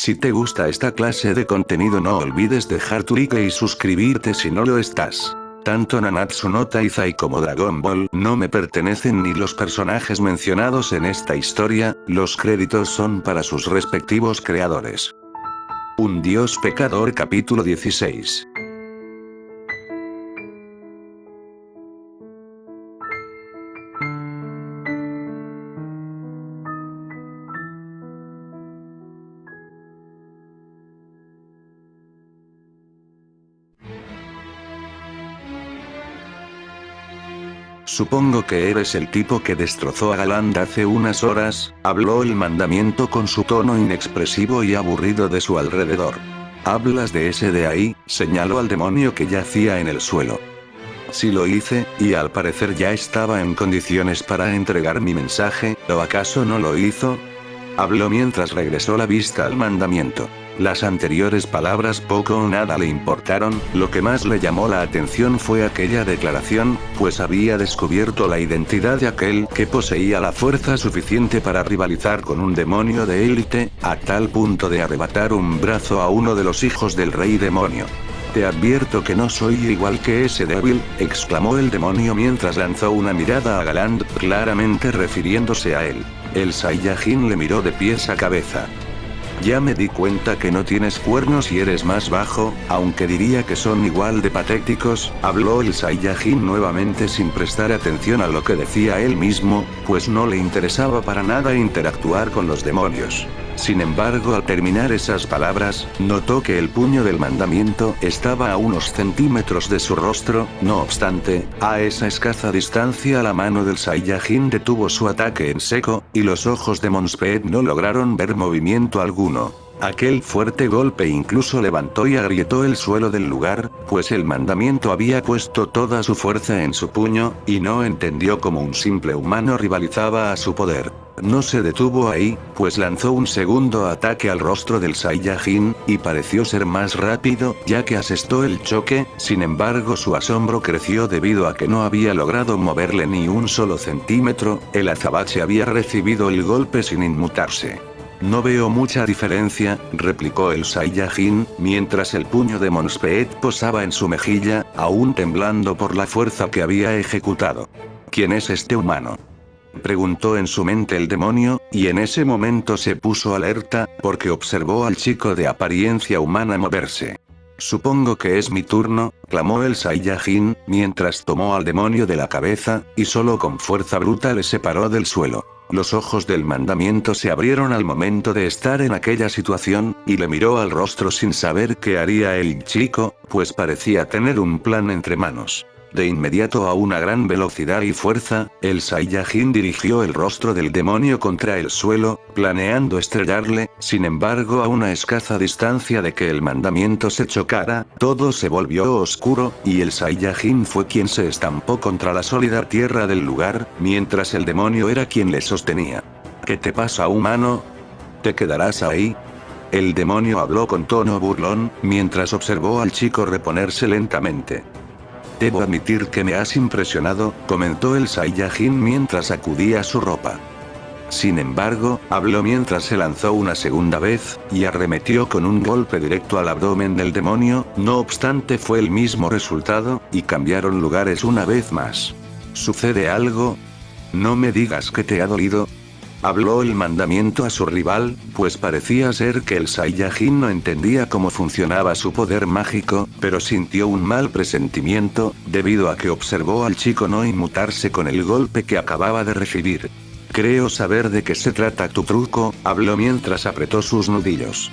Si te gusta esta clase de contenido no olvides dejar tu like y suscribirte si no lo estás. Tanto Nanatsu no Taizai como Dragon Ball no me pertenecen ni los personajes mencionados en esta historia, los créditos son para sus respectivos creadores. Un dios pecador capítulo 16. Supongo que eres el tipo que destrozó a Galand hace unas horas, habló el mandamiento con su tono inexpresivo y aburrido de su alrededor. ¿Hablas de ese de ahí? Señaló al demonio que yacía en el suelo. Sí lo hice, y al parecer ya estaba en condiciones para entregar mi mensaje, ¿o acaso no lo hizo? Habló mientras regresó la vista al mandamiento. Las anteriores palabras poco o nada le importaron, lo que más le llamó la atención fue aquella declaración, pues había descubierto la identidad de aquel que poseía la fuerza suficiente para rivalizar con un demonio de élite, a tal punto de arrebatar un brazo a uno de los hijos del rey demonio. Te advierto que no soy igual que ese débil, exclamó el demonio mientras lanzó una mirada a Galand, claramente refiriéndose a él. El Saiyajin le miró de pies a cabeza. Ya me di cuenta que no tienes cuernos y eres más bajo, aunque diría que son igual de patéticos, habló el Saiyajin nuevamente sin prestar atención a lo que decía él mismo, pues no le interesaba para nada interactuar con los demonios. Sin embargo, al terminar esas palabras, notó que el puño del mandamiento estaba a unos centímetros de su rostro, no obstante, a esa escasa distancia la mano del Saiyajin detuvo su ataque en seco, y los ojos de Monspeed no lograron ver movimiento alguno. Aquel fuerte golpe incluso levantó y agrietó el suelo del lugar, pues el mandamiento había puesto toda su fuerza en su puño, y no entendió cómo un simple humano rivalizaba a su poder. No se detuvo ahí, pues lanzó un segundo ataque al rostro del Saiyajin, y pareció ser más rápido, ya que asestó el choque, sin embargo su asombro creció debido a que no había logrado moverle ni un solo centímetro, el azabache había recibido el golpe sin inmutarse. No veo mucha diferencia, replicó el Saiyajin, mientras el puño de Monspeed posaba en su mejilla, aún temblando por la fuerza que había ejecutado. ¿Quién es este humano?, preguntó en su mente el demonio, y en ese momento se puso alerta, porque observó al chico de apariencia humana moverse. Supongo que es mi turno, clamó el Saiyajin, mientras tomó al demonio de la cabeza, y solo con fuerza bruta le separó del suelo. Los ojos del mandamiento se abrieron al momento de estar en aquella situación, y le miró al rostro sin saber qué haría el chico, pues parecía tener un plan entre manos. De inmediato a una gran velocidad y fuerza, el Saiyajin dirigió el rostro del demonio contra el suelo, planeando estrellarle, sin embargo a una escasa distancia de que el mandamiento se chocara, todo se volvió oscuro, y el Saiyajin fue quien se estampó contra la sólida tierra del lugar, mientras el demonio era quien le sostenía. ¿Qué te pasa, humano? ¿Te quedarás ahí? El demonio habló con tono burlón, mientras observó al chico reponerse lentamente. Debo admitir que me has impresionado, comentó el Saiyajin mientras sacudía su ropa. Sin embargo, habló mientras se lanzó una segunda vez, y arremetió con un golpe directo al abdomen del demonio, no obstante fue el mismo resultado, y cambiaron lugares una vez más. ¿Sucede algo? No me digas que te ha dolido. Habló el mandamiento a su rival, pues parecía ser que el Saiyajin no entendía cómo funcionaba su poder mágico, pero sintió un mal presentimiento, debido a que observó al chico no inmutarse con el golpe que acababa de recibir. Creo saber de qué se trata tu truco, habló mientras apretó sus nudillos.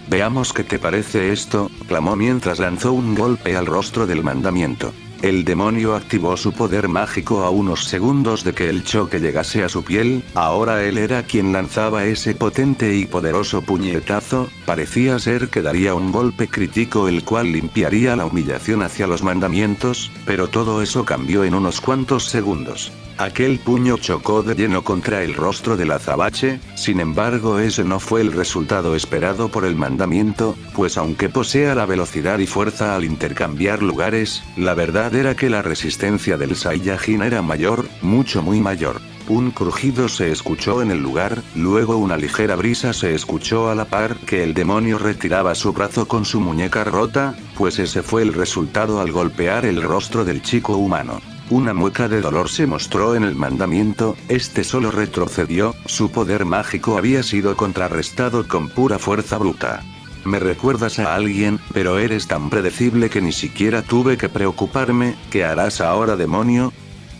Veamos qué te parece esto, clamó mientras lanzó un golpe al rostro del mandamiento. El demonio activó su poder mágico a unos segundos de que el choque llegase a su piel, ahora él era quien lanzaba ese potente y poderoso puñetazo, parecía ser que daría un golpe crítico el cual limpiaría la humillación hacia los mandamientos, pero todo eso cambió en unos cuantos segundos. Aquel puño chocó de lleno contra el rostro del azabache, sin embargo ese no fue el resultado esperado por el mandamiento, pues aunque posea la velocidad y fuerza al intercambiar lugares, la verdad era que la resistencia del Saiyajin era mayor, muy mayor. Un crujido se escuchó en el lugar, luego una ligera brisa se escuchó a la par que el demonio retiraba su brazo con su muñeca rota, pues ese fue el resultado al golpear el rostro del chico humano. Una mueca de dolor se mostró en el mandamiento, este solo retrocedió, su poder mágico había sido contrarrestado con pura fuerza bruta. Me recuerdas a alguien, pero eres tan predecible que ni siquiera tuve que preocuparme. ¿Qué harás ahora, demonio?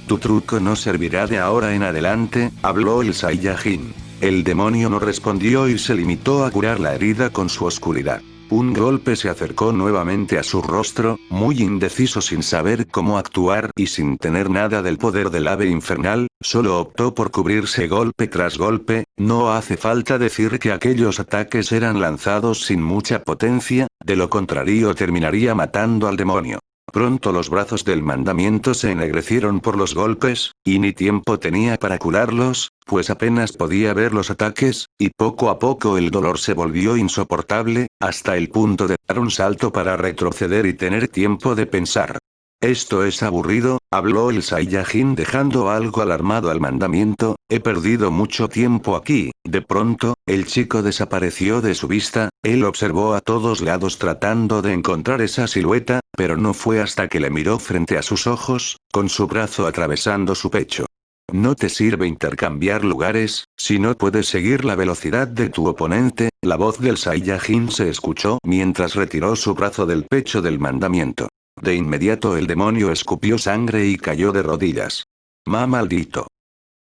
Tu truco no servirá de ahora en adelante, habló el Saiyajin. El demonio no respondió y se limitó a curar la herida con su oscuridad. Un golpe se acercó nuevamente a su rostro, muy indeciso sin saber cómo actuar y sin tener nada del poder del ave infernal, solo optó por cubrirse golpe tras golpe. No hace falta decir que aquellos ataques eran lanzados sin mucha potencia, de lo contrario terminaría matando al demonio. Pronto los brazos del mandamiento se ennegrecieron por los golpes, y ni tiempo tenía para curarlos, pues apenas podía ver los ataques, y poco a poco el dolor se volvió insoportable, hasta el punto de dar un salto para retroceder y tener tiempo de pensar. Esto es aburrido, habló el Saiyajin dejando algo alarmado al mandamiento, he perdido mucho tiempo aquí. De pronto, el chico desapareció de su vista, él observó a todos lados tratando de encontrar esa silueta, pero no fue hasta que le miró frente a sus ojos, con su brazo atravesando su pecho. No te sirve intercambiar lugares, si no puedes seguir la velocidad de tu oponente. La voz del Saiyajin se escuchó mientras retiró su brazo del pecho del mandamiento. De inmediato el demonio escupió sangre y cayó de rodillas. Maldito!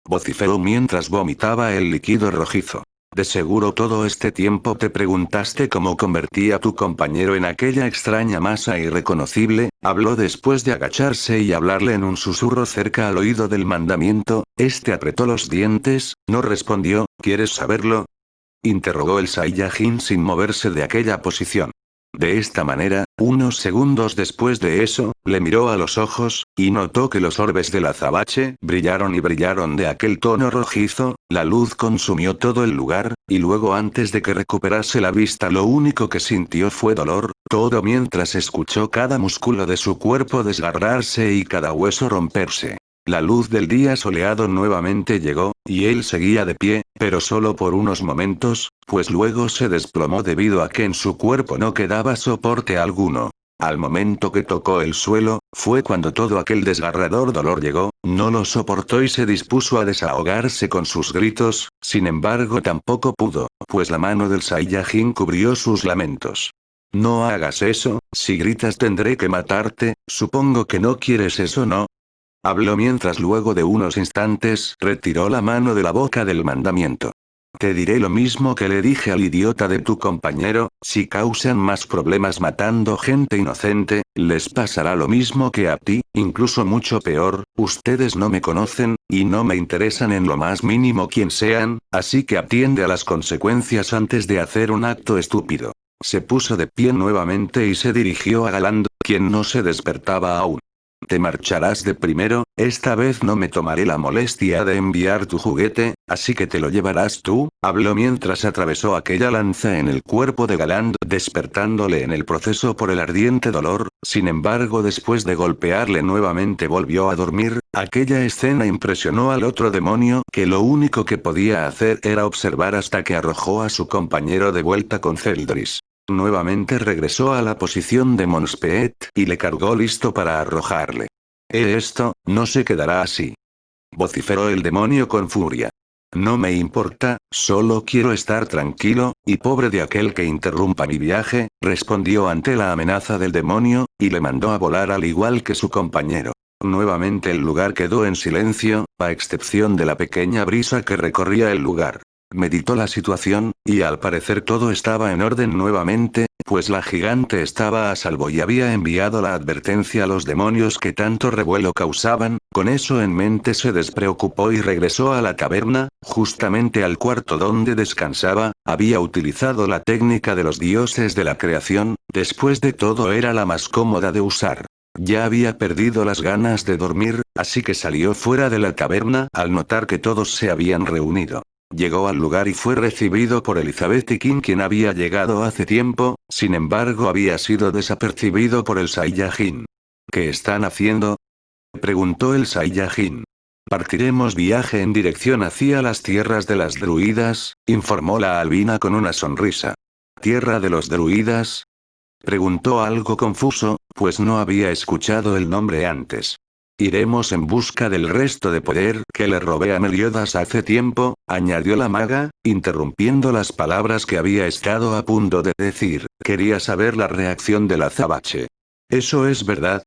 Vociferó mientras vomitaba el líquido rojizo. De seguro todo este tiempo te preguntaste cómo convertí a tu compañero en aquella extraña masa irreconocible, habló después de agacharse y hablarle en un susurro cerca al oído del mandamiento. Este apretó los dientes, no respondió. ¿Quieres saberlo?, interrogó el Saiyajin sin moverse de aquella posición. De esta manera, unos segundos después de eso, le miró a los ojos, y notó que los orbes del azabache brillaron y brillaron de aquel tono rojizo. La luz consumió todo el lugar, y luego antes de que recuperase la vista lo único que sintió fue dolor, todo mientras escuchó cada músculo de su cuerpo desgarrarse y cada hueso romperse. La luz del día soleado nuevamente llegó, y él seguía de pie, pero solo por unos momentos, pues luego se desplomó debido a que en su cuerpo no quedaba soporte alguno. Al momento que tocó el suelo, fue cuando todo aquel desgarrador dolor llegó, no lo soportó y se dispuso a desahogarse con sus gritos. Sin embargo tampoco pudo, pues la mano del Saiyajin cubrió sus lamentos. No hagas eso, si gritas tendré que matarte. Supongo que no quieres eso, ¿no?, habló mientras luego de unos instantes retiró la mano de la boca del mandamiento. Te diré lo mismo que le dije al idiota de tu compañero, si causan más problemas matando gente inocente, les pasará lo mismo que a ti, incluso mucho peor. Ustedes no me conocen, y no me interesan en lo más mínimo quién sean, así que atiende a las consecuencias antes de hacer un acto estúpido. Se puso de pie nuevamente y se dirigió a Galand, quien no se despertaba aún. Te marcharás de primero, esta vez no me tomaré la molestia de enviar tu juguete, así que te lo llevarás tú, habló mientras atravesó aquella lanza en el cuerpo de Galand despertándole en el proceso por el ardiente dolor. Sin embargo después de golpearle nuevamente volvió a dormir. Aquella escena impresionó al otro demonio, que lo único que podía hacer era observar hasta que arrojó a su compañero de vuelta con Celdris. Nuevamente regresó a la posición de Monspeet, y le cargó listo para arrojarle. Esto, no se quedará así, vociferó el demonio con furia. No me importa, solo quiero estar tranquilo, y pobre de aquel que interrumpa mi viaje, respondió ante la amenaza del demonio, y le mandó a volar al igual que su compañero. Nuevamente el lugar quedó en silencio, a excepción de la pequeña brisa que recorría el lugar. Meditó la situación, y al parecer todo estaba en orden nuevamente, pues la gigante estaba a salvo y había enviado la advertencia a los demonios que tanto revuelo causaban. Con eso en mente se despreocupó y regresó a la caverna, justamente al cuarto donde descansaba. Había utilizado la técnica de los dioses de la creación, después de todo era la más cómoda de usar. Ya había perdido las ganas de dormir, así que salió fuera de la caverna al notar que todos se habían reunido. Llegó al lugar y fue recibido por Elizabeth y King, quien había llegado hace tiempo, sin embargo había sido desapercibido por el Saiyajin. ¿Qué están haciendo?, preguntó el Saiyajin. Partiremos viaje en dirección hacia las tierras de las druidas, informó la albina con una sonrisa. ¿Tierra de los druidas? Preguntó algo confuso, pues no había escuchado el nombre antes. Iremos en busca del resto de poder que le robé a Meliodas hace tiempo, añadió la maga, interrumpiendo las palabras que había estado a punto de decir. Quería saber la reacción del azabache. ¿Eso es verdad?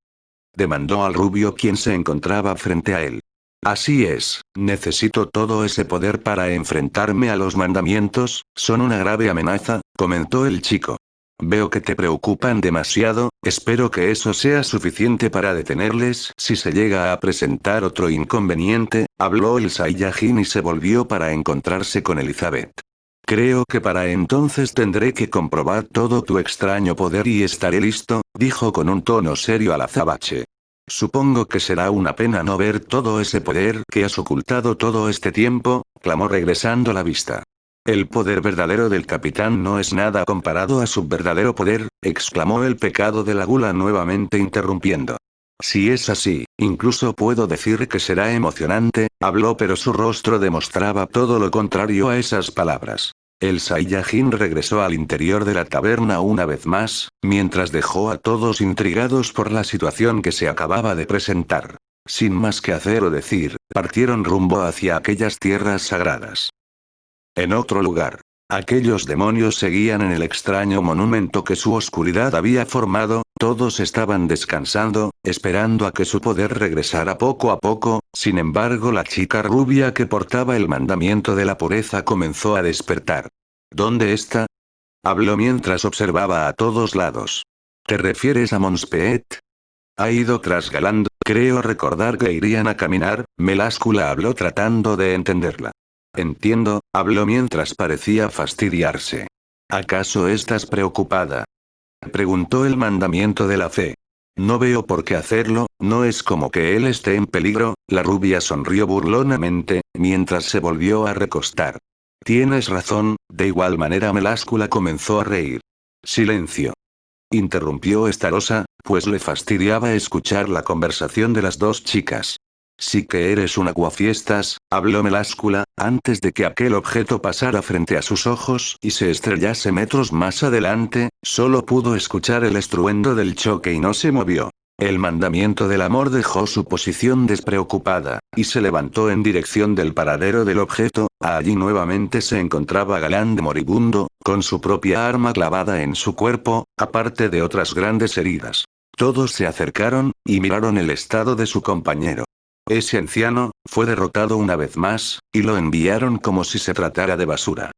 Demandó al rubio quien se encontraba frente a él. Así es, necesito todo ese poder para enfrentarme a los mandamientos, son una grave amenaza, comentó el chico. Veo que te preocupan demasiado, espero que eso sea suficiente para detenerles si se llega a presentar otro inconveniente, habló el Saiyajin y se volvió para encontrarse con Elizabeth. Creo que para entonces tendré que comprobar todo tu extraño poder y estaré listo, dijo con un tono serio al azabache. Supongo que será una pena no ver todo ese poder que has ocultado todo este tiempo, clamó regresando la vista. El poder verdadero del capitán no es nada comparado a su verdadero poder, exclamó el pecado de la gula nuevamente interrumpiendo. Si es así, incluso puedo decir que será emocionante, habló pero su rostro demostraba todo lo contrario a esas palabras. El Saiyajin regresó al interior de la taberna una vez más, mientras dejó a todos intrigados por la situación que se acababa de presentar. Sin más que hacer o decir, partieron rumbo hacia aquellas tierras sagradas. En otro lugar, aquellos demonios seguían en el extraño monumento que su oscuridad había formado, todos estaban descansando, esperando a que su poder regresara poco a poco, sin embargo la chica rubia que portaba el mandamiento de la pureza comenzó a despertar. ¿Dónde está? Habló mientras observaba a todos lados. ¿Te refieres a Monspeet? Ha ido tras Galando, creo recordar que irían a caminar, Meláscula habló tratando de entenderla. Entiendo, habló mientras parecía fastidiarse. ¿Acaso estás preocupada? Preguntó el mandamiento de la fe. No veo por qué hacerlo, no es como que él esté en peligro, la rubia sonrió burlonamente, mientras se volvió a recostar. Tienes razón, de igual manera Meláscula comenzó a reír. Silencio. Interrumpió Estarosa, pues le fastidiaba escuchar la conversación de las dos chicas. Sí que eres un aguafiestas, habló Meláscula, antes de que aquel objeto pasara frente a sus ojos y se estrellase metros más adelante, solo pudo escuchar el estruendo del choque y no se movió. El mandamiento del amor dejó su posición despreocupada, y se levantó en dirección del paradero del objeto, allí nuevamente se encontraba Galán de moribundo, con su propia arma clavada en su cuerpo, aparte de otras grandes heridas. Todos se acercaron, y miraron el estado de su compañero. Ese anciano, fue derrotado una vez más, y lo enviaron como si se tratara de basura.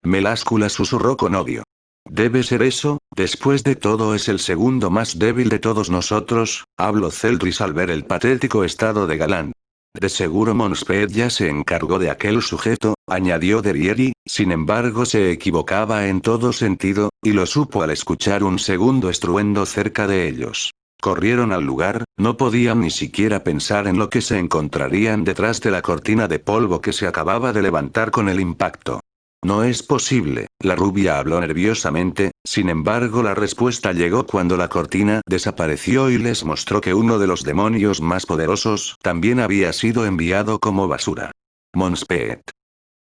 Meláscula susurró con odio. Debe ser eso, después de todo es el segundo más débil de todos nosotros, habló Celdris al ver el patético estado de Galán. De seguro Monspeet ya se encargó de aquel sujeto, añadió Derieri, sin embargo se equivocaba en todo sentido, y lo supo al escuchar un segundo estruendo cerca de ellos. Corrieron al lugar, no podían ni siquiera pensar en lo que se encontrarían detrás de la cortina de polvo que se acababa de levantar con el impacto. No es posible, la rubia habló nerviosamente, sin embargo la respuesta llegó cuando la cortina desapareció y les mostró que uno de los demonios más poderosos también había sido enviado como basura. Monspeet.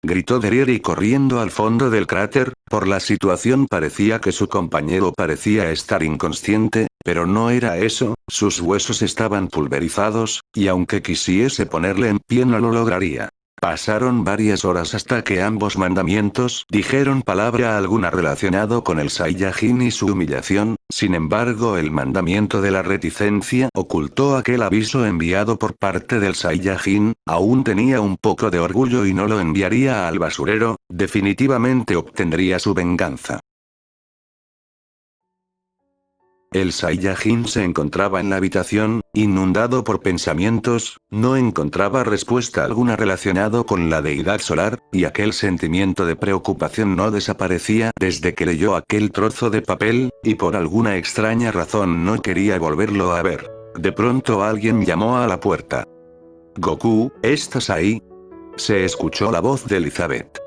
Gritó Derieri corriendo al fondo del cráter, por la situación parecía que su compañero parecía estar inconsciente, pero no era eso, sus huesos estaban pulverizados, y aunque quisiese ponerle en pie no lo lograría. Pasaron varias horas hasta que ambos mandamientos dijeron palabra alguna relacionado con el Saiyajin y su humillación, sin embargo el mandamiento de la reticencia ocultó aquel aviso enviado por parte del Saiyajin, aún tenía un poco de orgullo y no lo enviaría al basurero, definitivamente obtendría su venganza. El Saiyajin se encontraba en la habitación, inundado por pensamientos, no encontraba respuesta alguna relacionado con la deidad solar, y aquel sentimiento de preocupación no desaparecía desde que leyó aquel trozo de papel, y por alguna extraña razón no quería volverlo a ver. De pronto alguien llamó a la puerta. «Goku, ¿estás ahí?» Se escuchó la voz de Elizabeth.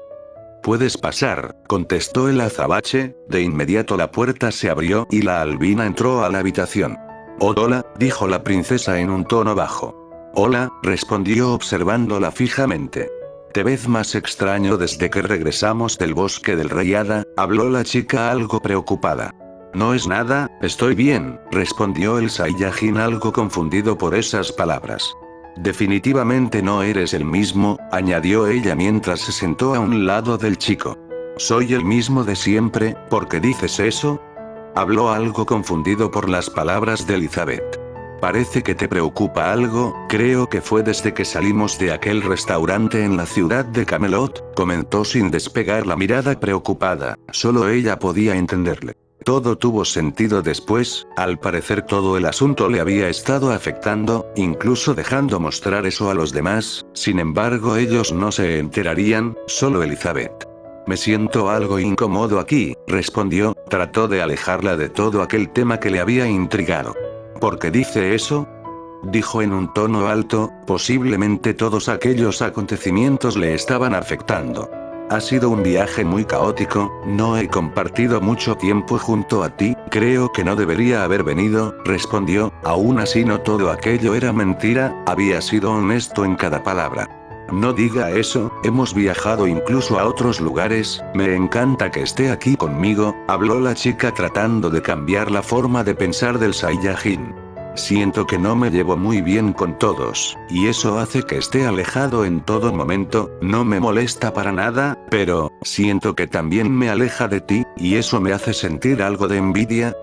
«Puedes pasar», contestó el azabache, de inmediato la puerta se abrió y la albina entró a la habitación. «Hola», dijo la princesa en un tono bajo. Hola, respondió observándola fijamente. Te ves más extraño desde que regresamos del bosque del Rey Hada, habló la chica algo preocupada. No es nada, estoy bien, respondió el Saiyajin algo confundido por esas palabras. Definitivamente no eres el mismo, añadió ella mientras se sentó a un lado del chico. Soy el mismo de siempre, ¿por qué dices eso? Habló algo confundido por las palabras de Elizabeth. Parece que te preocupa algo, creo que fue desde que salimos de aquel restaurante en la ciudad de Camelot, comentó sin despegar la mirada preocupada, solo ella podía entenderle. Todo tuvo sentido después, al parecer todo el asunto le había estado afectando, incluso dejando mostrar eso a los demás, sin embargo ellos no se enterarían, solo Elizabeth. Me siento algo incómodo aquí, respondió, trató de alejarla de todo aquel tema que le había intrigado. ¿Por qué dice eso? Dijo en un tono alto, posiblemente todos aquellos acontecimientos le estaban afectando. Ha sido un viaje muy caótico, no he compartido mucho tiempo junto a ti, creo que no debería haber venido, respondió, aún así no todo aquello era mentira, había sido honesto en cada palabra. No diga eso, hemos viajado incluso a otros lugares, me encanta que esté aquí conmigo, habló la chica tratando de cambiar la forma de pensar del Saiyajin. Siento que no me llevo muy bien con todos, y eso hace que esté alejado en todo momento, no me molesta para nada, pero, siento que también me aleja de ti, y eso me hace sentir algo de envidia,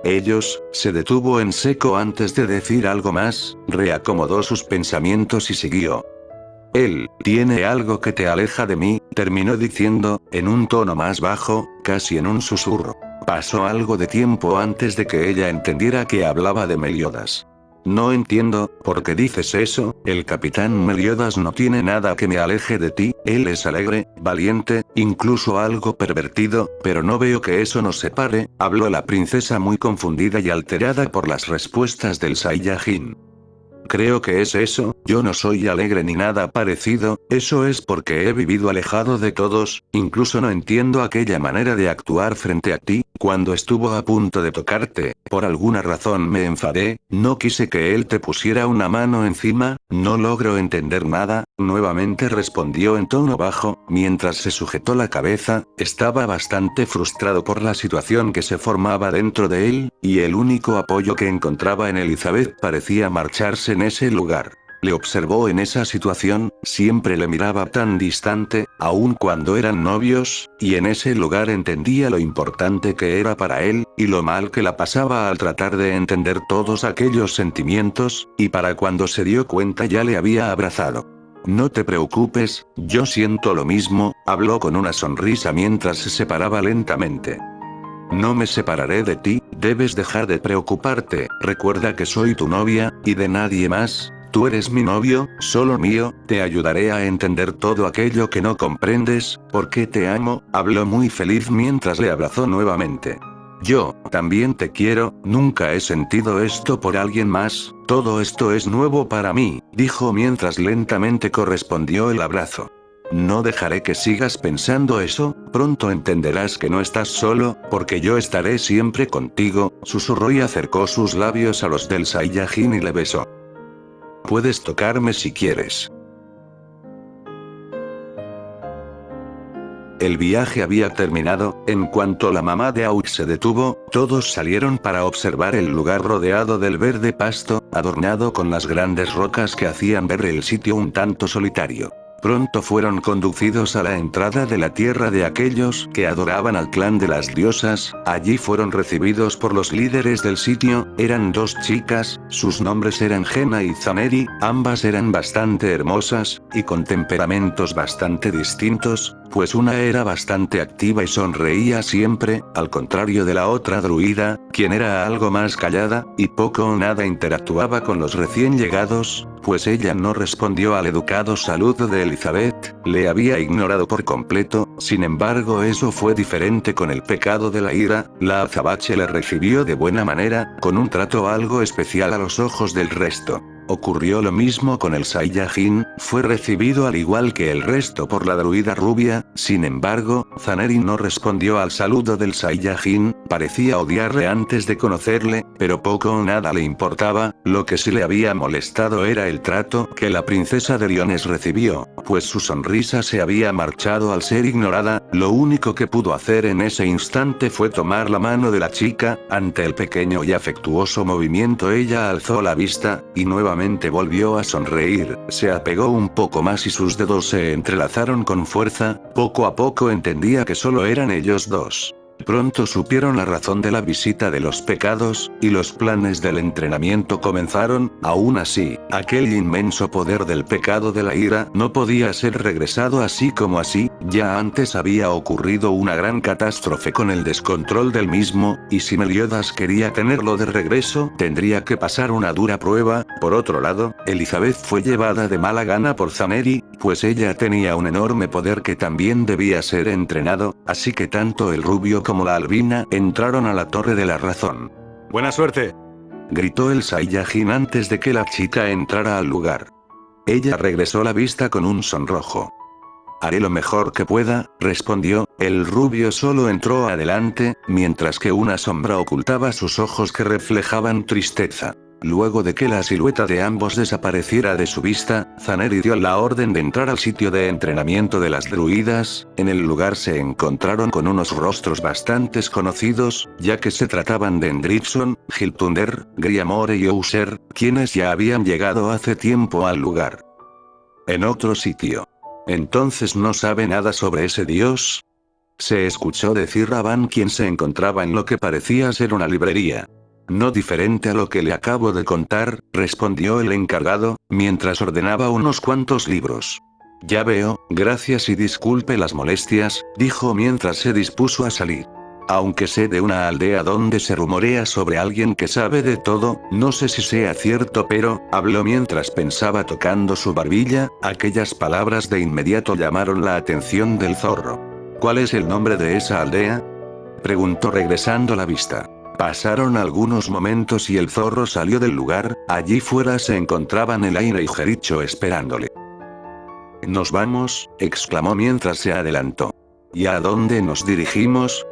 se detuvo en seco antes de decir algo más, reacomodó sus pensamientos y siguió. Él, tiene algo que te aleja de mí, terminó diciendo, en un tono más bajo, casi en un susurro. Pasó algo de tiempo antes de que ella entendiera que hablaba de Meliodas. No entiendo, ¿por qué dices eso? El capitán Meliodas no tiene nada que me aleje de ti, él es alegre, valiente, incluso algo pervertido, pero no veo que eso nos separe, habló la princesa muy confundida y alterada por las respuestas del Saiyajin. Creo que es eso, yo no soy alegre ni nada parecido, eso es porque he vivido alejado de todos, incluso no entiendo aquella manera de actuar frente a ti, cuando estuvo a punto de tocarte, por alguna razón me enfadé, no quise que él te pusiera una mano encima, no logro entender nada, nuevamente respondió en tono bajo, mientras se sujetó la cabeza, estaba bastante frustrado por la situación que se formaba dentro de él, y el único apoyo que encontraba en Elizabeth parecía marcharse en ese lugar. Le observó en esa situación, siempre le miraba tan distante, aun cuando eran novios, y en ese lugar entendía lo importante que era para él, y lo mal que la pasaba al tratar de entender todos aquellos sentimientos, y para cuando se dio cuenta ya le había abrazado. No te preocupes, yo siento lo mismo, habló con una sonrisa mientras se separaba lentamente. No me separaré de ti, debes dejar de preocuparte, recuerda que soy tu novia, y de nadie más. Tú eres mi novio, solo mío, te ayudaré a entender todo aquello que no comprendes, porque te amo, habló muy feliz mientras le abrazó nuevamente. Yo, también te quiero, nunca he sentido esto por alguien más, todo esto es nuevo para mí, dijo mientras lentamente correspondió el abrazo. No dejaré que sigas pensando eso, pronto entenderás que no estás solo, porque yo estaré siempre contigo, susurró y acercó sus labios a los del Saiyajin y le besó. Puedes tocarme si quieres. El viaje había terminado, en cuanto la mamá de Aoi se detuvo, todos salieron para observar el lugar rodeado del verde pasto, adornado con las grandes rocas que hacían ver el sitio un tanto solitario. Pronto fueron conducidos a la entrada de la tierra de aquellos que adoraban al clan de las diosas, allí fueron recibidos por los líderes del sitio, eran dos chicas, sus nombres eran Gena y Zaneri, ambas eran bastante hermosas, y con temperamentos bastante distintos, pues una era bastante activa y sonreía siempre, al contrario de la otra druida, quien era algo más callada, y poco o nada interactuaba con los recién llegados, pues ella no respondió al educado saludo de Elizabeth, le había ignorado por completo, sin embargo eso fue diferente con el pecado de la ira, la azabache le recibió de buena manera, con un trato algo especial a los ojos del resto. Ocurrió lo mismo con el Saiyajin, fue recibido al igual que el resto por la druida rubia, sin embargo, Zaneri no respondió al saludo del Saiyajin, parecía odiarle antes de conocerle, pero poco o nada le importaba, lo que sí le había molestado era el trato que la princesa de Leones recibió, pues su sonrisa se había marchado al ser ignorada, lo único que pudo hacer en ese instante fue tomar la mano de la chica, ante el pequeño y afectuoso movimiento ella alzó la vista, y nuevamente volvió a sonreír, se apegó un poco más y sus dedos se entrelazaron con fuerza, poco a poco entendía que solo eran ellos dos. Pronto supieron la razón de la visita de los pecados, y los planes del entrenamiento comenzaron, aún así, aquel inmenso poder del pecado de la ira no podía ser regresado así como así, ya antes había ocurrido una gran catástrofe con el descontrol del mismo, y si Meliodas quería tenerlo de regreso, tendría que pasar una dura prueba. Por otro lado, Elizabeth fue llevada de mala gana por Zaneri, pues ella tenía un enorme poder que también debía ser entrenado, así que tanto el rubio como la albina entraron a la Torre de la Razón. ¡Buena suerte!, gritó el Saiyajin antes de que la chica entrara al lugar. Ella regresó la vista con un sonrojo. Haré lo mejor que pueda, respondió, el rubio solo entró adelante, mientras que una sombra ocultaba sus ojos que reflejaban tristeza. Luego de que la silueta de ambos desapareciera de su vista, Zaneri dio la orden de entrar al sitio de entrenamiento de las druidas. En el lugar se encontraron con unos rostros bastante conocidos, ya que se trataban de Hendrickson, Hiltunder, Griamore y Ouser, quienes ya habían llegado hace tiempo al lugar. En otro sitio. ¿Entonces no sabe nada sobre ese dios?, se escuchó decir Raban, quien se encontraba en lo que parecía ser una librería. No diferente a lo que le acabo de contar, respondió el encargado, mientras ordenaba unos cuantos libros. Ya veo, gracias y disculpe las molestias, dijo mientras se dispuso a salir. Aunque sé de una aldea donde se rumorea sobre alguien que sabe de todo, no sé si sea cierto, pero, habló mientras pensaba tocando su barbilla, aquellas palabras de inmediato llamaron la atención del zorro. ¿Cuál es el nombre de esa aldea?, preguntó regresando la vista. Pasaron algunos momentos y el zorro salió del lugar, allí fuera se encontraban Elaine y Jericho esperándole. «¿Nos vamos?», exclamó mientras se adelantó. «¿Y a dónde nos dirigimos?»,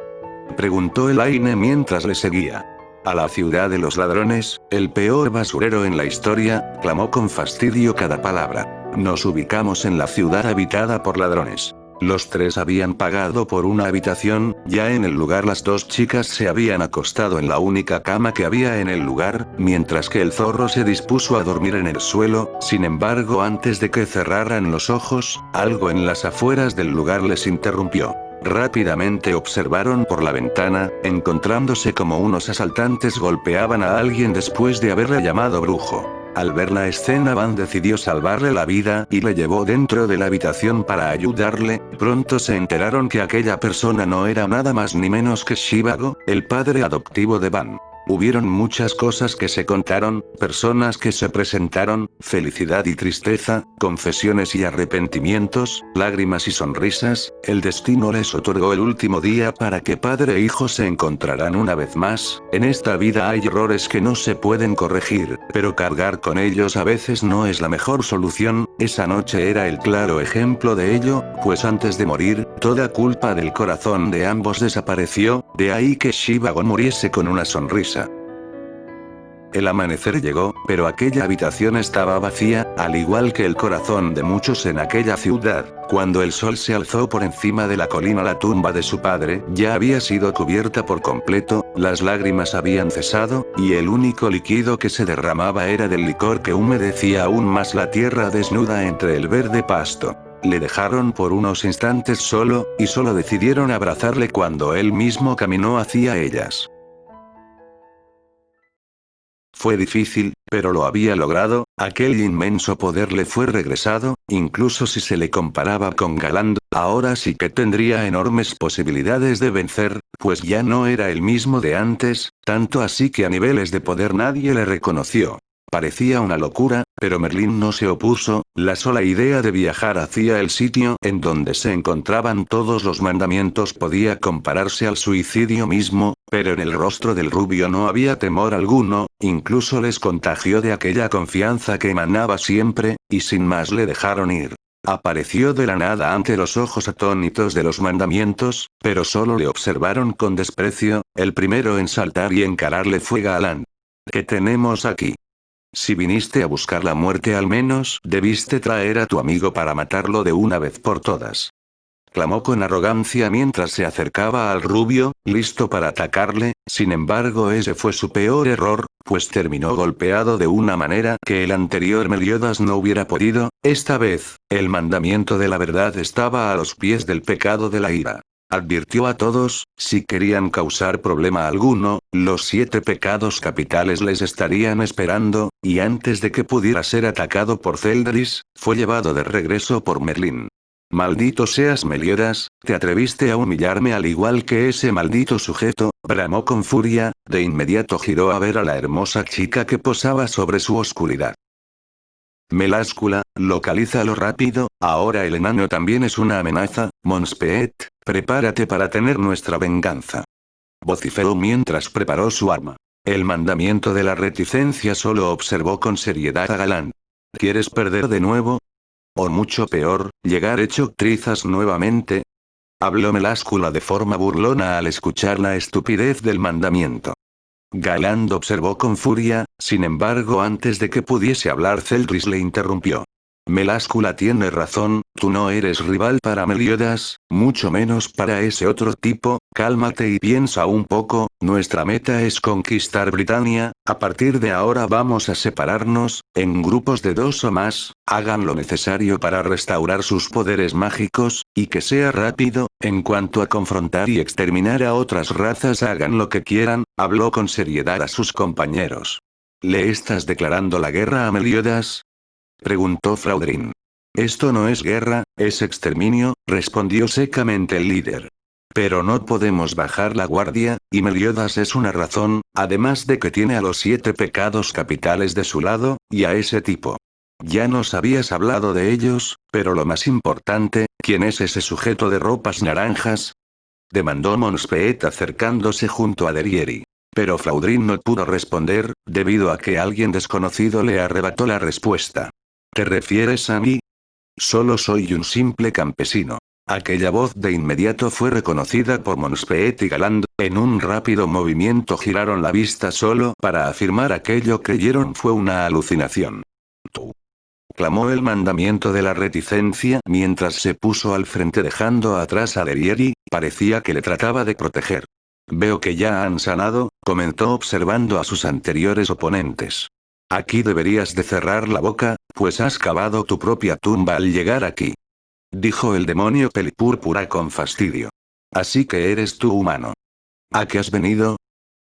preguntó Elaine mientras le seguía. «A la ciudad de los ladrones, el peor basurero en la historia», clamó con fastidio cada palabra. «Nos ubicamos en la ciudad habitada por ladrones». Los tres habían pagado por una habitación, ya en el lugar las dos chicas se habían acostado en la única cama que había en el lugar, mientras que el zorro se dispuso a dormir en el suelo. Sin embargo, antes de que cerraran los ojos, algo en las afueras del lugar les interrumpió. Rápidamente observaron por la ventana, encontrándose como unos asaltantes golpeaban a alguien después de haberle llamado brujo. Al ver la escena, Van decidió salvarle la vida y le llevó dentro de la habitación para ayudarle. Pronto se enteraron que aquella persona no era nada más ni menos que Shivago, el padre adoptivo de Van. Hubieron muchas cosas que se contaron, personas que se presentaron, felicidad y tristeza, confesiones y arrepentimientos, lágrimas y sonrisas. El destino les otorgó el último día para que padre e hijo se encontrarán una vez más. En esta vida hay errores que no se pueden corregir, pero cargar con ellos a veces no es la mejor solución. Esa noche era el claro ejemplo de ello, pues antes de morir, toda culpa del corazón de ambos desapareció, de ahí que Shivago muriese con una sonrisa. El amanecer llegó, pero aquella habitación estaba vacía, al igual que el corazón de muchos en aquella ciudad. Cuando el sol se alzó por encima de la colina, la tumba de su padre ya había sido cubierta por completo, las lágrimas habían cesado, y el único líquido que se derramaba era del licor que humedecía aún más la tierra desnuda entre el verde pasto. Le dejaron por unos instantes solo, y solo decidieron abrazarle cuando él mismo caminó hacia ellas. Fue difícil, pero lo había logrado, aquel inmenso poder le fue regresado, incluso si se le comparaba con Galand, ahora sí que tendría enormes posibilidades de vencer, pues ya no era el mismo de antes, tanto así que a niveles de poder nadie le reconoció. Parecía una locura, pero Merlín no se opuso. La sola idea de viajar hacia el sitio en donde se encontraban todos los mandamientos podía compararse al suicidio mismo, pero en el rostro del rubio no había temor alguno, incluso les contagió de aquella confianza que emanaba siempre, y sin más le dejaron ir. Apareció de la nada ante los ojos atónitos de los mandamientos, pero solo le observaron con desprecio. El primero en saltar y encararle fue Galán. ¿Qué tenemos aquí? Si viniste a buscar la muerte, al menos debiste traer a tu amigo para matarlo de una vez por todas. Clamó con arrogancia mientras se acercaba al rubio, listo para atacarle. Sin embargo, ese fue su peor error, pues terminó golpeado de una manera que el anterior Meliodas no hubiera podido. Esta vez, el mandamiento de la verdad estaba a los pies del pecado de la ira. Advirtió a todos, si querían causar problema alguno, los 7 pecados capitales les estarían esperando, y antes de que pudiera ser atacado por Celdris, fue llevado de regreso por Merlín. Maldito seas, Meliodas, te atreviste a humillarme al igual que ese maldito sujeto, bramó con furia. De inmediato giró a ver a la hermosa chica que posaba sobre su oscuridad. Meláscula, localízalo rápido, ahora el enano también es una amenaza. Monspeet, prepárate para tener nuestra venganza. Vociferó mientras preparó su arma. El mandamiento de la reticencia solo observó con seriedad a Galán. ¿Quieres perder de nuevo? O mucho peor, llegar hecho trizas nuevamente. Habló Meláscula de forma burlona al escuchar la estupidez del mandamiento. Galán observó con furia. Sin embargo, antes de que pudiese hablar, Celdris le interrumpió. Meláscula tiene razón, tú no eres rival para Meliodas, mucho menos para ese otro tipo. Cálmate y piensa un poco, nuestra meta es conquistar Britania. A partir de ahora vamos a separarnos, en grupos de 2 o más, hagan lo necesario para restaurar sus poderes mágicos, y que sea rápido. En cuanto a confrontar y exterminar a otras razas, hagan lo que quieran. Habló con seriedad a sus compañeros. ¿Le estás declarando la guerra a Meliodas?, preguntó Fraudrin. Esto no es guerra, es exterminio, respondió secamente el líder. Pero no podemos bajar la guardia, y Meliodas es una razón, además de que tiene a los 7 pecados capitales de su lado, y a ese tipo. Ya nos habías hablado de ellos, pero lo más importante, ¿quién es ese sujeto de ropas naranjas?, demandó Monspeet acercándose junto a Derieri. Pero Fraudrin no pudo responder, debido a que alguien desconocido le arrebató la respuesta. ¿Te refieres a mí? Solo soy un simple campesino. Aquella voz de inmediato fue reconocida por Monspeet y Galán. En un rápido movimiento giraron la vista solo para afirmar aquello que creyeron fue una alucinación. Tú. Clamó el mandamiento de la reticencia mientras se puso al frente dejando atrás a Derieri. Parecía que le trataba de proteger. Veo que ya han sanado, comentó observando a sus anteriores oponentes. Aquí deberías de cerrar la boca, pues has cavado tu propia tumba al llegar aquí. Dijo el demonio pelipúrpura con fastidio. Así que eres tú humano. ¿A qué has venido?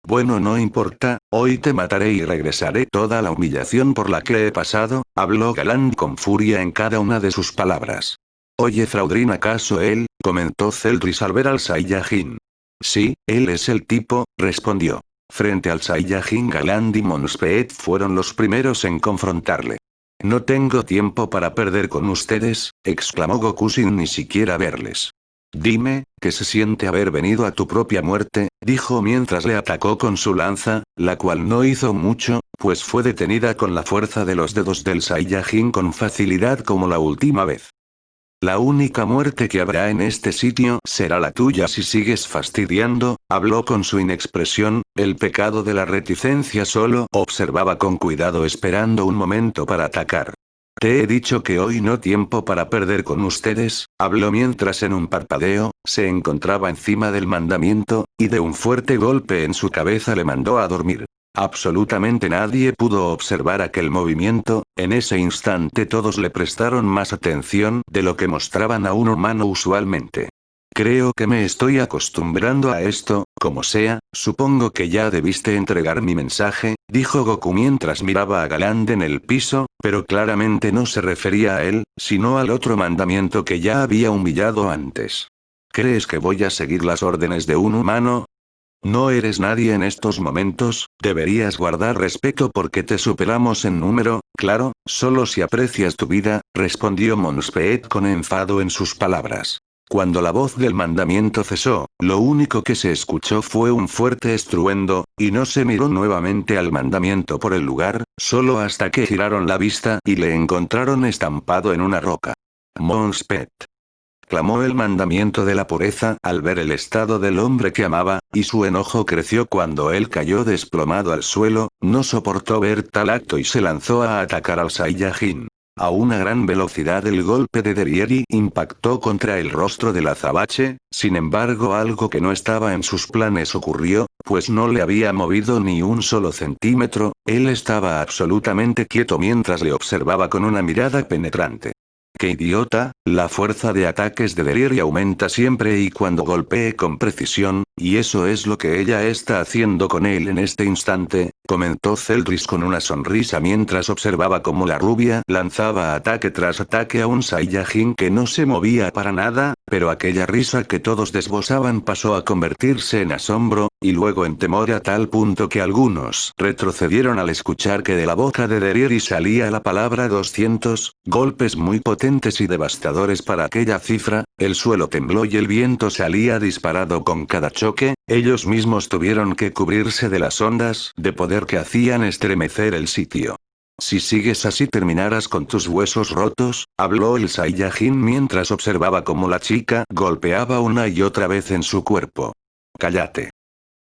Bueno, no importa, hoy te mataré y regresaré toda la humillación por la que he pasado, habló Galán con furia en cada una de sus palabras. Oye, Fraudrin, ¿acaso él? Comentó Celdris al ver al Saiyajin. Sí, él es el tipo, respondió. Frente al Saiyajin, Galán y Monspeet fueron los primeros en confrontarle. No tengo tiempo para perder con ustedes, exclamó Goku sin ni siquiera verles. Dime, ¿qué se siente haber venido a tu propia muerte?, dijo mientras le atacó con su lanza, la cual no hizo mucho, pues fue detenida con la fuerza de los dedos del Saiyajin con facilidad como la última vez. La única muerte que habrá en este sitio será la tuya si sigues fastidiando, habló con su inexpresión. El pecado de la reticencia solo observaba con cuidado esperando un momento para atacar. Te he dicho que hoy no tiempo para perder con ustedes, habló mientras en un parpadeo, se encontraba encima del mandamiento, y de un fuerte golpe en su cabeza le mandó a dormir. Absolutamente nadie pudo observar aquel movimiento. En ese instante todos le prestaron más atención de lo que mostraban a un humano usualmente. Creo que me estoy acostumbrando a esto, como sea, supongo que ya debiste entregar mi mensaje, dijo Goku mientras miraba a Galán en el piso, pero claramente no se refería a él, sino al otro mandamiento que ya había humillado antes. ¿Crees que voy a seguir las órdenes de un humano? No eres nadie en estos momentos, deberías guardar respeto porque te superamos en número, claro, solo si aprecias tu vida, respondió Monspeet con enfado en sus palabras. Cuando la voz del mandamiento cesó, lo único que se escuchó fue un fuerte estruendo, y no se miró nuevamente al mandamiento por el lugar, solo hasta que giraron la vista y le encontraron estampado en una roca. Monspeet, clamó el mandamiento de la pureza al ver el estado del hombre que amaba, y su enojo creció cuando él cayó desplomado al suelo, no soportó ver tal acto y se lanzó a atacar al Saiyajin. A una gran velocidad el golpe de Derieri impactó contra el rostro del azabache, sin embargo algo que no estaba en sus planes ocurrió, pues no le había movido ni un solo centímetro, él estaba absolutamente quieto mientras le observaba con una mirada penetrante. ¡Qué idiota! La fuerza de ataques de Derieri aumenta siempre y cuando golpee con precisión, y eso es lo que ella está haciendo con él en este instante, comentó Zeldris con una sonrisa mientras observaba cómo la rubia lanzaba ataque tras ataque a un Saiyajin que no se movía para nada, pero aquella risa que todos desbosaban pasó a convertirse en asombro, y luego en temor a tal punto que algunos retrocedieron al escuchar que de la boca de Derieri salía la palabra 200, golpes muy potentes y devastadores para aquella cifra, el suelo tembló y el viento salía disparado con cada choque, ellos mismos tuvieron que cubrirse de las ondas de poder que hacían estremecer el sitio. Si sigues así terminarás con tus huesos rotos, habló el Saiyajin mientras observaba cómo la chica golpeaba una y otra vez en su cuerpo. Cállate,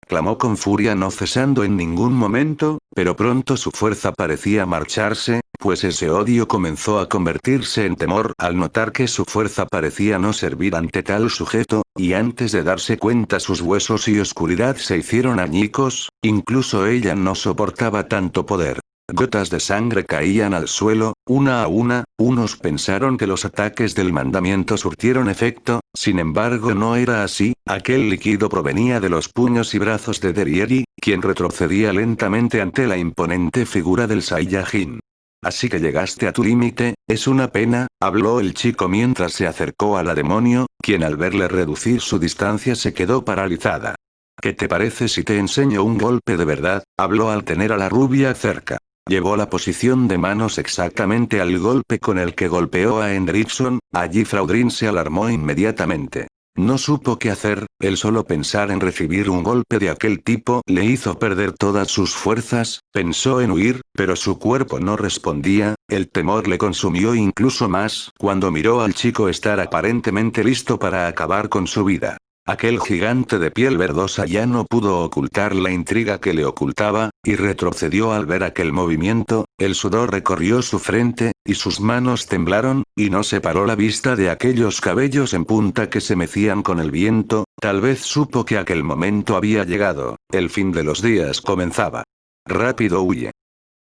clamó con furia no cesando en ningún momento, pero pronto su fuerza parecía marcharse, pues ese odio comenzó a convertirse en temor al notar que su fuerza parecía no servir ante tal sujeto, y antes de darse cuenta sus huesos y oscuridad se hicieron añicos, incluso ella no soportaba tanto poder. Gotas de sangre caían al suelo, una a una, unos pensaron que los ataques del mandamiento surtieron efecto, sin embargo no era así, aquel líquido provenía de los puños y brazos de Derieri, quien retrocedía lentamente ante la imponente figura del Saiyajin. Así que llegaste a tu límite, es una pena, habló el chico mientras se acercó a la demonio, quien al verle reducir su distancia se quedó paralizada. ¿Qué te parece si te enseño un golpe de verdad? Habló al tener a la rubia cerca. Llevó la posición de manos exactamente al golpe con el que golpeó a Hendrickson, allí Fraudrin se alarmó inmediatamente. No supo qué hacer, el solo pensar en recibir un golpe de aquel tipo le hizo perder todas sus fuerzas, pensó en huir, pero su cuerpo no respondía, el temor le consumió incluso más cuando miró al chico estar aparentemente listo para acabar con su vida. Aquel gigante de piel verdosa ya no pudo ocultar la intriga que le ocultaba, y retrocedió al ver aquel movimiento, el sudor recorrió su frente, y sus manos temblaron, y no separó la vista de aquellos cabellos en punta que se mecían con el viento, tal vez supo que aquel momento había llegado, el fin de los días comenzaba. Rápido huye.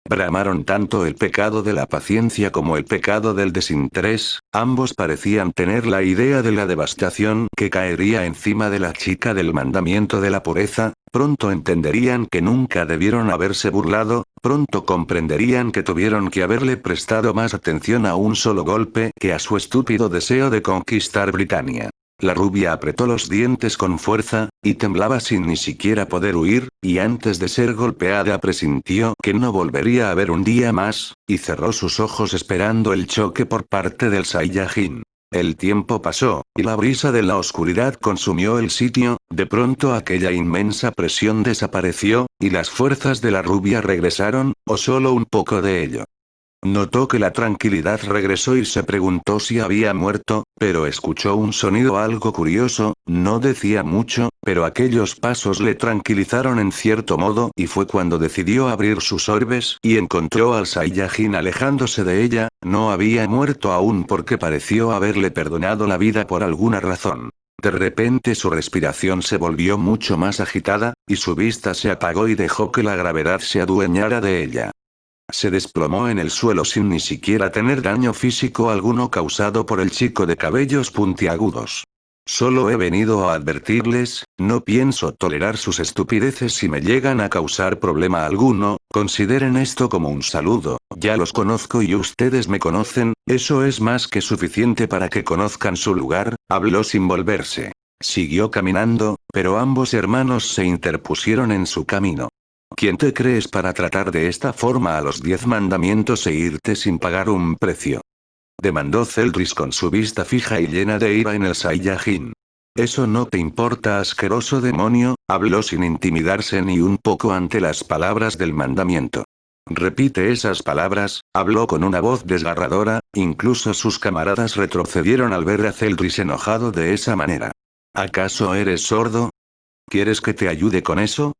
Bramaron tanto el pecado de la paciencia como el pecado del desinterés, ambos parecían tener la idea de la devastación que caería encima de la chica del mandamiento de la pureza, pronto entenderían que nunca debieron haberse burlado, pronto comprenderían que tuvieron que haberle prestado más atención a un solo golpe que a su estúpido deseo de conquistar Britania. La rubia apretó los dientes con fuerza, y temblaba sin ni siquiera poder huir, y antes de ser golpeada presintió que no volvería a ver un día más, y cerró sus ojos esperando el choque por parte del Saiyajin. El tiempo pasó, y la brisa de la oscuridad consumió el sitio, de pronto aquella inmensa presión desapareció, y las fuerzas de la rubia regresaron, o solo un poco de ello. Notó que la tranquilidad regresó y se preguntó si había muerto, pero escuchó un sonido algo curioso, no decía mucho, pero aquellos pasos le tranquilizaron en cierto modo y fue cuando decidió abrir sus orbes y encontró al Saiyajin alejándose de ella, no había muerto aún porque pareció haberle perdonado la vida por alguna razón. De repente su respiración se volvió mucho más agitada, y su vista se apagó y dejó que la gravedad se adueñara de ella. Se desplomó en el suelo sin ni siquiera tener daño físico alguno causado por el chico de cabellos puntiagudos. Solo he venido a advertirles, no pienso tolerar sus estupideces si me llegan a causar problema alguno, consideren esto como un saludo, ya los conozco y ustedes me conocen, eso es más que suficiente para que conozcan su lugar, habló sin volverse. Siguió caminando, pero ambos hermanos se interpusieron en su camino. ¿Quién te crees para tratar de esta forma a los 10 mandamientos e irte sin pagar un precio? Demandó Celdris con su vista fija y llena de ira en el Saiyajin. Eso no te importa, asqueroso demonio, habló sin intimidarse ni un poco ante las palabras del mandamiento. Repite esas palabras, habló con una voz desgarradora, incluso sus camaradas retrocedieron al ver a Celdris enojado de esa manera. ¿Acaso eres sordo? ¿Quieres que te ayude con eso?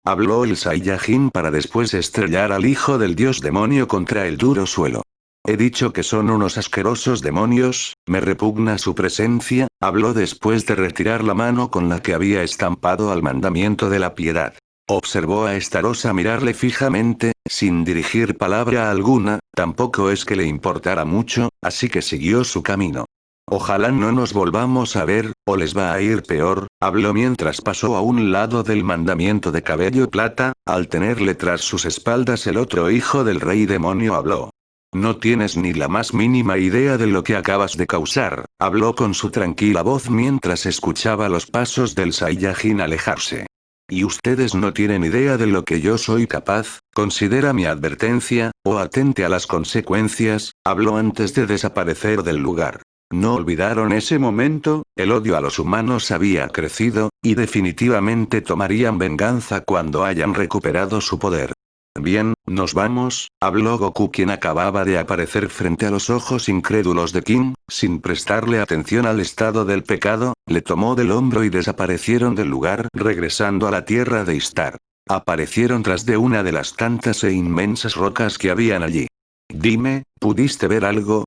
Habló el Saiyajin para después estrellar al hijo del dios demonio contra el duro suelo. He dicho que son unos asquerosos demonios, me repugna su presencia, habló después de retirar la mano con la que había estampado al mandamiento de la piedad. Observó a Estarosa mirarle fijamente, sin dirigir palabra alguna, tampoco es que le importara mucho, así que siguió su camino. Ojalá no nos volvamos a ver, o les va a ir peor, habló mientras pasó a un lado del mandamiento de cabello plata, al tenerle tras sus espaldas el otro hijo del rey demonio habló. No tienes ni la más mínima idea de lo que acabas de causar, habló con su tranquila voz mientras escuchaba los pasos del Saiyajin alejarse. Y ustedes no tienen idea de lo que yo soy capaz, considera mi advertencia, o atente a las consecuencias, habló antes de desaparecer del lugar. No olvidaron ese momento, el odio a los humanos había crecido, y definitivamente tomarían venganza cuando hayan recuperado su poder. Bien, nos vamos, habló Goku quien acababa de aparecer frente a los ojos incrédulos de King, sin prestarle atención al estado del pecado, le tomó del hombro y desaparecieron del lugar regresando a la tierra de Istar. Aparecieron tras de una de las tantas e inmensas rocas que habían allí. Dime, ¿pudiste ver algo?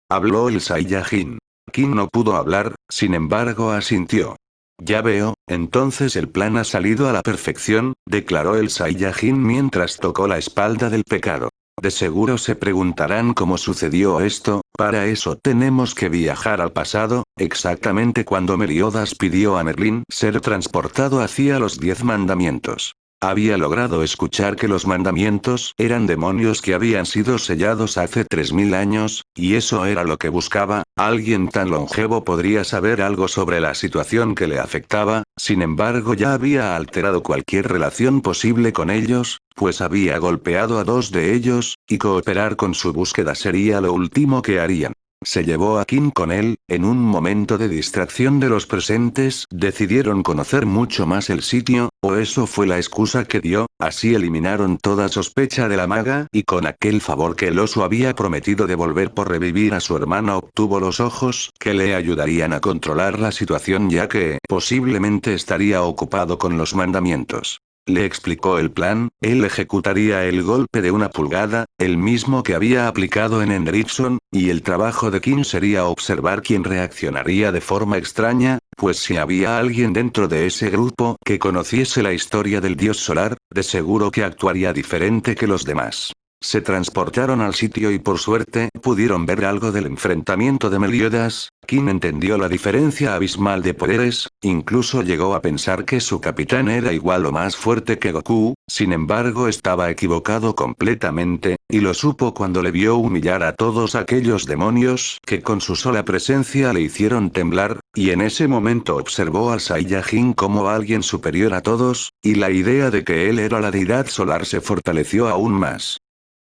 Habló el Saiyajin. King no pudo hablar, sin embargo asintió. Ya veo, entonces el plan ha salido a la perfección, declaró el Saiyajin mientras tocó la espalda del pecado. De seguro se preguntarán cómo sucedió esto, para eso tenemos que viajar al pasado, exactamente cuando Meliodas pidió a Merlín ser transportado hacia los 10 mandamientos. Había logrado escuchar que los mandamientos eran demonios que habían sido sellados hace 3000 años, y eso era lo que buscaba. Alguien tan longevo podría saber algo sobre la situación que le afectaba, sin embargo ya había alterado cualquier relación posible con ellos, pues había golpeado a 2 de ellos, y cooperar con su búsqueda sería lo último que harían. Se llevó a King con él, en un momento de distracción de los presentes, decidieron conocer mucho más el sitio, o eso fue la excusa que dio, así eliminaron toda sospecha de la maga y con aquel favor que el oso había prometido devolver por revivir a su hermana obtuvo los ojos que le ayudarían a controlar la situación ya que, posiblemente estaría ocupado con los mandamientos. Le explicó el plan, él ejecutaría el golpe de 1 pulgada, el mismo que había aplicado en Henderson, y el trabajo de King sería observar quién reaccionaría de forma extraña, pues si había alguien dentro de ese grupo que conociese la historia del dios solar, de seguro que actuaría diferente que los demás. Se transportaron al sitio y por suerte pudieron ver algo del enfrentamiento de Meliodas. King entendió la diferencia abismal de poderes, incluso llegó a pensar que su capitán era igual o más fuerte que Goku, sin embargo estaba equivocado completamente, y lo supo cuando le vio humillar a todos aquellos demonios que con su sola presencia le hicieron temblar, y en ese momento observó al Saiyajin como alguien superior a todos, y la idea de que él era la deidad solar se fortaleció aún más.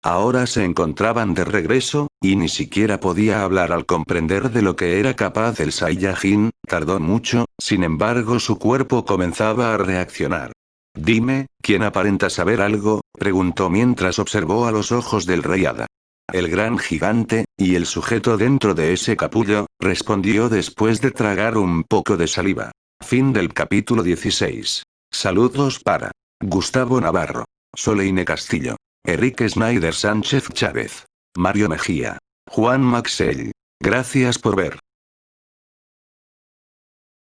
Ahora se encontraban de regreso, y ni siquiera podía hablar al comprender de lo que era capaz el Saiyajin, tardó mucho, sin embargo su cuerpo comenzaba a reaccionar. Dime, ¿quién aparenta saber algo? Preguntó mientras observó a los ojos del rey Hada. El gran gigante, y el sujeto dentro de ese capullo, respondió después de tragar un poco de saliva. Fin del capítulo 16. Saludos para Gustavo Navarro, Soleine Castillo, Enrique Snyder Sánchez Chávez, Mario Mejía, Juan Maxell. Gracias por ver.